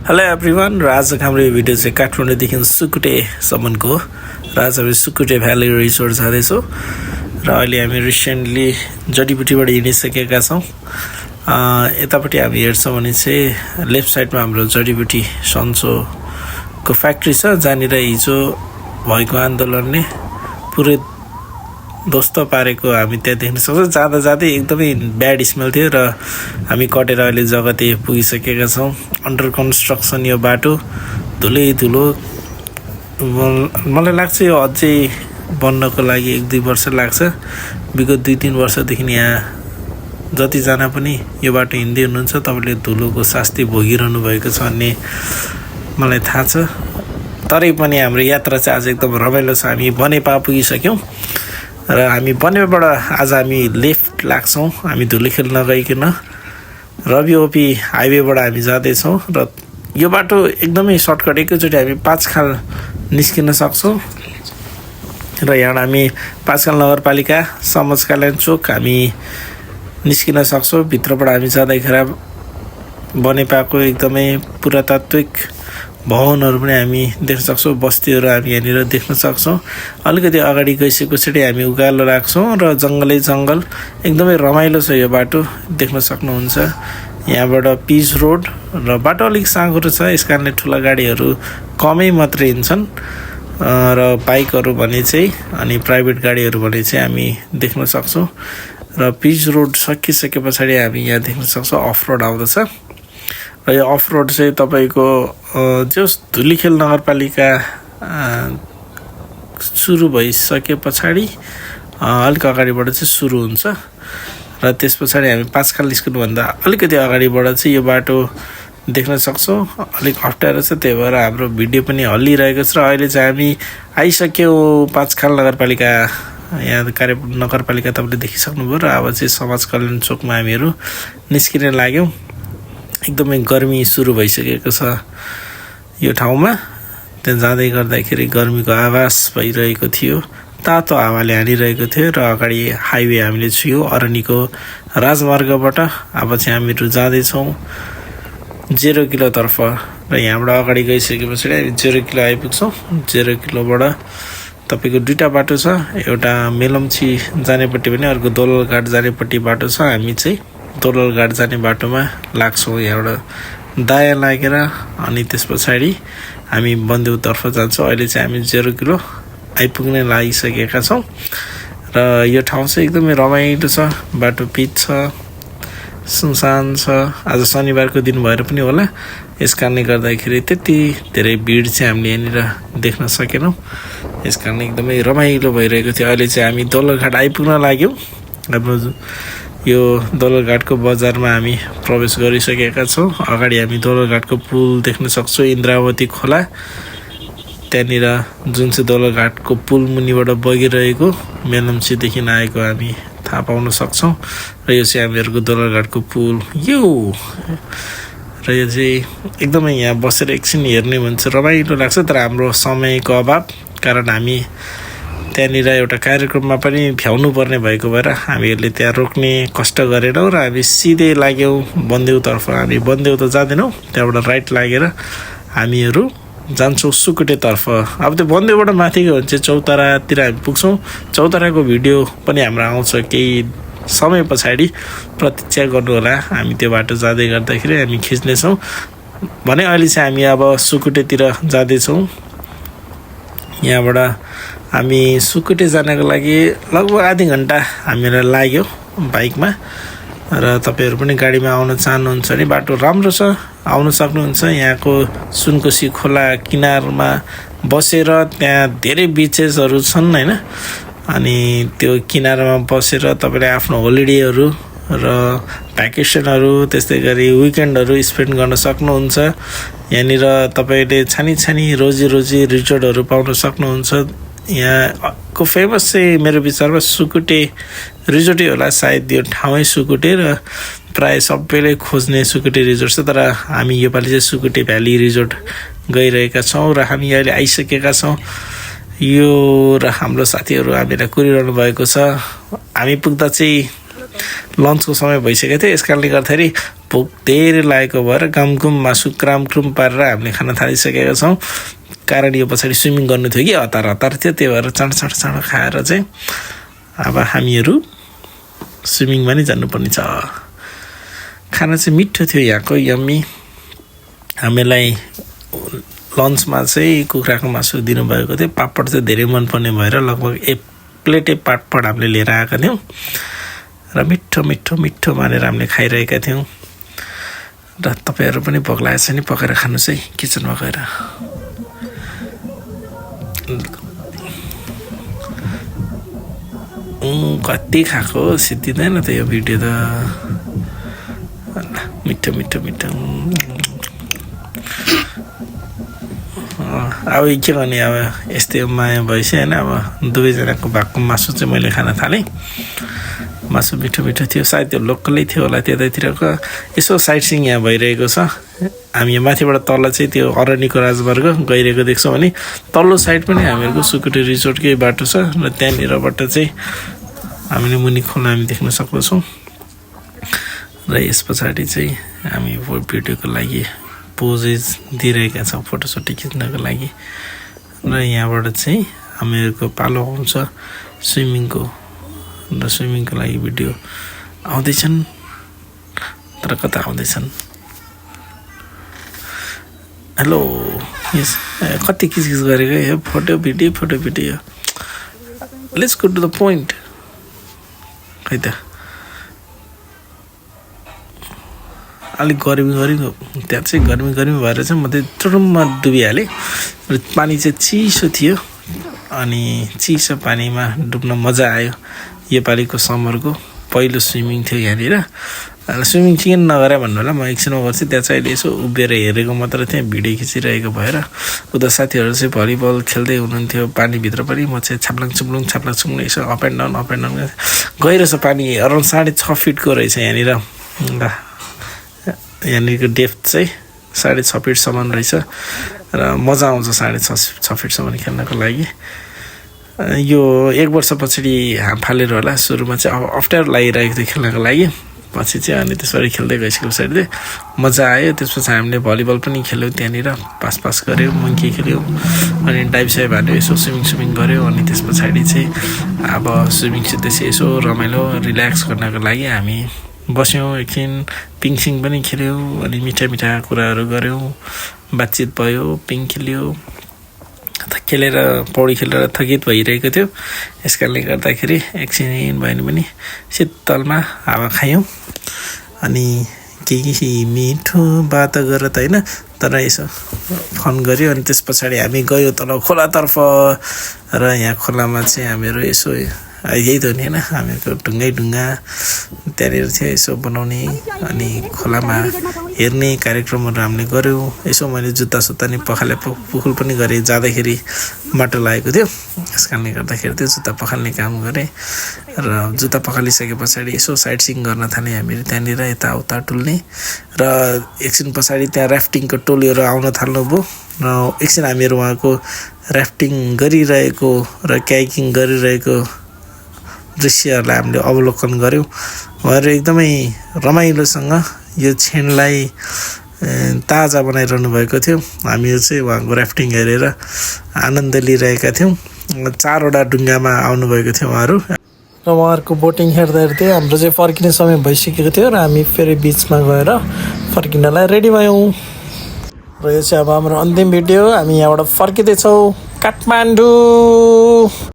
Hello everyone र आजको हाम्रो यो भिडियो चाहिँ काठमाडौँदेखि सुकुटेसम्मको र आज हामी सुकुटे भ्याली रिसोर्ट जाँदैछौँ र अहिले हामी रिसेन्टली जडीबुटीबाट हिँडिसकेका छौँ। यतापट्टि हामी हेर्छौँ भने चाहिँ लेफ्ट साइडमा हाम्रो जडीबुटी सन्चोको फ्याक्ट्री छ, जहाँनिर हिजो भएको आन्दोलनले पुरै ध्वस्त पारेको हामी त्यहाँ देख्न सक्छौँ। जाँदा जाँदै एकदमै ब्याड स्मेल थियो र हामी कटेर अहिले जग्गा त्यही पुगिसकेका छौँ। अन्डर कन्स्ट्रक्सन यो बाटो धुलै धुलो, मलाई लाग्छ यो अझै बन्नको लागि 1-2 वर्ष लाग्छ। विगत 2-3 वर्षदेखि यहाँ जतिजना पनि यो बाटो हिँड्दै हुनुहुन्छ तपाईँले धुलोको शास्ति भोगिरहनु भएको छ भन्ने मलाई थाहा छ। तरै पनि हाम्रो यात्रा चाहिँ आज एकदम रमाइलो छ। हामी बनेपा पुगिसक्यौँ र हामी बनेपाबाट आज हामी लेफ्ट लाग्छौँ। हामी धुलो खेल्न नगइकन रबिओपी हाइवेबाट हामी जाँदैछौँ र यो बाटो एकदमै सर्टकट, एकैचोटि हामी 5 खाल निस्किन सक्छौँ र यहाँ हामी 5 खाल नगरपालिका समाजकल्याण चोक हामी निस्किन सक्छौँ। भित्रबाट हामी जाँदाखेरि बनेपाको एकदमै पुरातात्विक भवनहरू पनि हामी देख्न सक्छौँ, बस्तीहरू हामी यहाँनिर देख्न सक्छौँ। अलिकति अगाडि गइसकेपछि हामी उकालो राख्छौँ र जङ्गलै जङ्गल, एकदमै रमाइलो छ यो बाटो, देख्न सक्नुहुन्छ। यहाँबाट पिच रोड र बाटो अलिक साँघुरो छ, यस कारणले ठुला गाडीहरू कमै मात्रै हिँड्छन् र बाइकहरू भने चाहिँ अनि प्राइभेट गाडीहरू भने चाहिँ हामी देख्न सक्छौँ। र पिच रोड सकिसके पछाडि हामी यहाँ देख्न सक्छौँ अफ रोड आउँदछ र यो अफ रोड चाहिँ तपाईँको जस धुलीखेल नगरपालिका सुरु भइसके पछाडि अलिक अगाडिबाट चाहिँ सुरु हुन्छ र त्यस पछाडि हामी 5 खाल निस्कनुभन्दा अलिकति अगाडिबाट चाहिँ यो बाटो देख्न सक्छौँ। अलिक अप्ठ्यारो छ, त्यही भएर हाम्रो भिडियो पनि हल्लिरहेको छ। र अहिले चाहिँ हामी आइसक्यौँ 5 खाल नगरपालिका, यहाँ नगरपालिका तपाईँले देखिसक्नुभयो र अब चाहिँ समाज कल्याण चोकमा हामीहरू निस्किन लाग्यौँ। एकदमै गर्मी सुरु भइसकेको छ यो ठाउँमा। त्यहाँ जाँदै गर्दाखेरि गर्मीको आभास भइरहेको थियो, तातो हावाले हानिरहेको थियो र अगाडि हाइवे हामीले छुयौँ अरनिको राजमार्गबाट। अब चाहिँ हामीहरू जाँदैछौँ 0 किलोतर्फ र यहाँबाट अगाडि गइसके पछाडि हामी 0 किलो आइपुग्छौँ। 0 किलोबाट तपाईँको 2टा बाटो छ, एउटा मेलम्ची जानेपट्टि पनि, अर्को दोललघाट जानेपट्टि बाटो छ। हामी चाहिँ दोललघाट जाने बाटोमा लाग्छौँ यहाँबाट दायाँ लागेर, अनि त्यस पछाडि हामी बन्देउतर्फ जान्छौँ। अहिले चाहिँ हामी 0 किलो आइपुग्ने लागिसकेका छौँ र यो ठाउँ चाहिँ एकदमै रमाइलो छ। बाटो पिच छ, सुनसान छ। आज शनिबारको दिन भएर पनि होला, यस कारणले गर्दाखेरि त्यति धेरै भिड चाहिँ हामीले यहाँनिर देख्न सकेनौँ। यस कारण एकदमै रमाइलो भइरहेको थियो। अहिले चाहिँ हामी दोललघाट आइपुग्न लाग्यौँ। अब यो दोललघाटको बजारमा हामी प्रवेश गरिसकेका छौँ। अगाडि हामी दोललघाटको पुल देख्न सक्छौँ, इन्द्रावती खोला। त्यहाँनिर जुन चाहिँ दोललघाटको पुल मुनिबाट बगिरहेको मेलम्चीदेखि आएको हामी थाहा पाउन सक्छौँ। र यो चाहिँ हामीहरूको दोललघाटको पुल यो, र यो चाहिँ एकदमै यहाँ बसेर एकछिन हेर्ने भने चाहिँ रमाइलो लाग्छ। तर हाम्रो समयको अभाव कारण हामी त्यहाँनिर एउटा कार्यक्रममा पनि भ्याउनु पर्ने भएको भएर हामीहरूले त्यहाँ रोक्ने कष्ट गरेनौँ र हामी सिधै लाग्यौँ बन्देउतर्फ। हामी बन्देउ त जाँदैनौँ, त्यहाँबाट राइट लागेर हामीहरू जान्छौँ सुकुटेतर्फ। अब त्यो बन्देउबाट माथि गयो भने चाहिँ चौतारातिर हामी पुग्छौँ। चौताराको भिडियो पनि हाम्रो आउँछ केही समय पछाडि, प्रतीक्षा गर्नुहोला। हामी त्यो बाटो जाँदै गर्दाखेरि हामी खिच्नेछौँ भने। अहिले चाहिँ हामी अब सुकुटेतिर जाँदैछौँ। यहाँबाट हामी सुकुटे जानको लागि लगभग आधी घन्टा हामीलाई लाग्यो बाइकमा। र तपाईँहरू पनि गाडीमा आउन चाहनुहुन्छ भने बाटो राम्रो छ, आउन सक्नुहुन्छ। यहाँको सुनकोशी खोला किनारमा बसेर त्यहाँ धेरै बिचेसहरू छन् होइन, अनि त्यो किनारमा बसेर तपाईँले आफ्नो होलिडेहरू र भ्याकेसनहरू, त्यस्तै गरी विकेन्डहरू स्पेन्ड गर्न सक्नुहुन्छ। यहाँनिर तपाईँले छानी रोजी रिजोर्टहरू पाउन सक्नुहुन्छ। यहाँको फेमस चाहिँ मेरो विचारमा सुकुटे रिजोर्टै होला, सायद यो ठाउँै सुकुटे र प्रायः सबैले खोज्ने सुकुटे रिजोर्ट छ। तर हामी योपालि चाहिँ सुकुटे भ्याली रिजोर्ट गइरहेका छौँ र हामी अहिले आइसकेका छौँ। यो र हाम्रो साथीहरू हामीलाई कुरिरहनु भएको छ। हामी पुग्दा चाहिँ लन्चको समय भइसकेको थियो, यस कारणले गर्दाखेरि भोक धेरै लागेको भएर घामघुम मासु क्राम पारेर हामीले खान थालिसकेका छौँ कारण यो पछाडि स्विमिङ गर्नु थियो कि हतार थियो त्यही भएर चाँडो खाएर चाहिँ अब हामीहरू स्विमिङमा नै जानुपर्ने छ खाना चाहिँ मिठो थियो यहाँको यम्मी हामीलाई लन्चमा चाहिँ कुखुराको मासु दिनुभएको थियो पापड चाहिँ धेरै मनपर्ने भएर लगभग 1 प्लेटै पापड हामीले लिएर आएका थियौँ र मिठो मानेर हामीले खाइरहेका थियौँ र तपाईहरु पनि भोक लागेछ नि पकाएर खानुस् है किचनमा गएर कति खाएको सिद्धिदैन त यो भिडियो त मिठो अब के गर्ने अब यस्तै माया भइसक्यो हैन अब दुवैजनाको भागको मासु चाहिँ मैले खान थालेँ मासु मिठो थियो सायद त्यो लोकलै थियो होला त्यतैतिरको यसो साइट सिइङ यहाँ भइरहेको छ हामी यहाँ माथिबाट तल चाहिँ त्यो अरण्यको राजमार्ग गइरहेको देख्छौँ भने तल्लो साइड पनि हामीहरूको सुकुटी रिसोर्टकै बाटो छ र त्यहाँनिरबाट चाहिँ हामीले मुनि खोला हामी देख्न सक्छौँ र यस पछाडि चाहिँ हामी भिडियोको लागि पोजेज दिइरहेका छौँ फोटोसोटो खिच्नको लागि र यहाँबाट चाहिँ हामीहरूको पालो आउँछ स्विमिङको लागि भिडियो आउँदैछन् तर कता आउँदैछन् हेलो यस कति किचकिच गरेको यो फोटो भिडियो let's go to the point खै त अलिक गर्मी त्यहाँ चाहिँ गर्मी भएर चाहिँ म चाहिँ चुरुममा डुबिहालेँ र पानी चाहिँ चिसो थियो अनि चिसो पानीमा डुब्न मजा आयो योपालिको समरको पहिलो स्विमिङ थियो यहाँनिर स्विमिङ किन नगरे भन्नु होला म एकछिनमा गर्छु त्यहाँ चाहिँ अहिले यसो उभिएर हेरेको मात्र थिएँ भिडियो खिचिरहेको भएर उता साथीहरू चाहिँ भलिबल खेल्दै हुनुहुन्थ्यो पानीभित्र पनि म चाहिँ छाप्लाङ चुप्लुङ यसो अप एन्ड डाउन गइरहेछ पानी अराउन्ड 6.5 फिटको रहेछ यहाँनिरको डेप्थ चाहिँ 6.5 फिटसम्म रहेछ र मजा आउँछ 6.5 फिटसम्म खेल्नको लागि यो 1 वर्ष पछाडि हाम फालेर होला सुरुमा चाहिँ अप्ठ्यारो लागिरहेको थियो खेल्नको लागि पछि चाहिँ अनि त्यसरी खेल्दै गइसकेको पछाडि मजा आयो त्यसपछि हामीले भलिबल पनि खेल्यौँ त्यहाँनिर पास गऱ्यौँ मङ्की खेल्यौँ अनि डाइभ साइभ हाल्यो यसो स्विमिङ गऱ्यौँ अनि त्यस पछाडि चाहिँ अब स्विमिङ सिक्दैछ यसो रमाइलो रिल्याक्स गर्नको लागि हामी बस्यौँ एकछिन पिङसिङ पनि खेल्यौँ अनि मिठा कुराहरू गऱ्यौँ बातचित भयो पिङ खेल्यो खेलेर पौडी खेलेर थकित भइरहेको थियो यसकारणले गर्दाखेरि एकछिन भयो भने शीतलमा हावा खायौँ अनि केही मिठो बात गरेर त होइन तर यसो फन गऱ्यो अनि त्यस पछाडि हामी गयो तल खोलातर्फ र यहाँ खोलामा चाहिँ हामीहरू यसो यही त हो नि होइन हामीहरूको ढुङ्गा त्यहाँनिर थियो यसो बनाउने अनि खोलामा हेर्ने कार्यक्रमहरू हामीले गऱ्यौँ यसो मैले जुत्ता नि पुखुल पनि गरेँ जाँदाखेरि माटो लागेको थियो यस कारणले गर्दाखेरि त्यो जुत्ता पखाल्ने काम गरेँ र जुत्ता पखालिसके पछाडि यसो साइट सिइङ गर्न थालेँ हामीहरू त्यहाँनिर यताउता टुल्ने र एकछिन पछाडि त्यहाँ ऱ्याफ्टिङको टोलीहरू आउन थाल्नुभयो र एकछिन हामीहरू उहाँको ऱ्याफ्टिङ गरिरहेको र क्याकिङ गरिरहेको दृश्यहरूलाई हामीले अवलोकन गऱ्यौँ उहाँहरू एकदमै रमाइलोसँग यो क्षणलाई ताजा बनाइरहनु भएको थियो हामीहरू चाहिँ उहाँको ऱ्याफ्टिङ हेरेर आनन्द लिइरहेका थियौँ 4वटा ढुङ्गामा आउनुभएको थियो उहाँहरू र उहाँहरूको बोटिङ हेर्दै हाम्रो चाहिँ फर्किने समय भइसकेको थियो र हामी फेरि बिचमा गएर फर्किनलाई रेडी भयौँ र यो चाहिँ अब हाम्रो अन्तिम भिडियो हामी यहाँबाट फर्किँदैछौँ काठमाडौँ।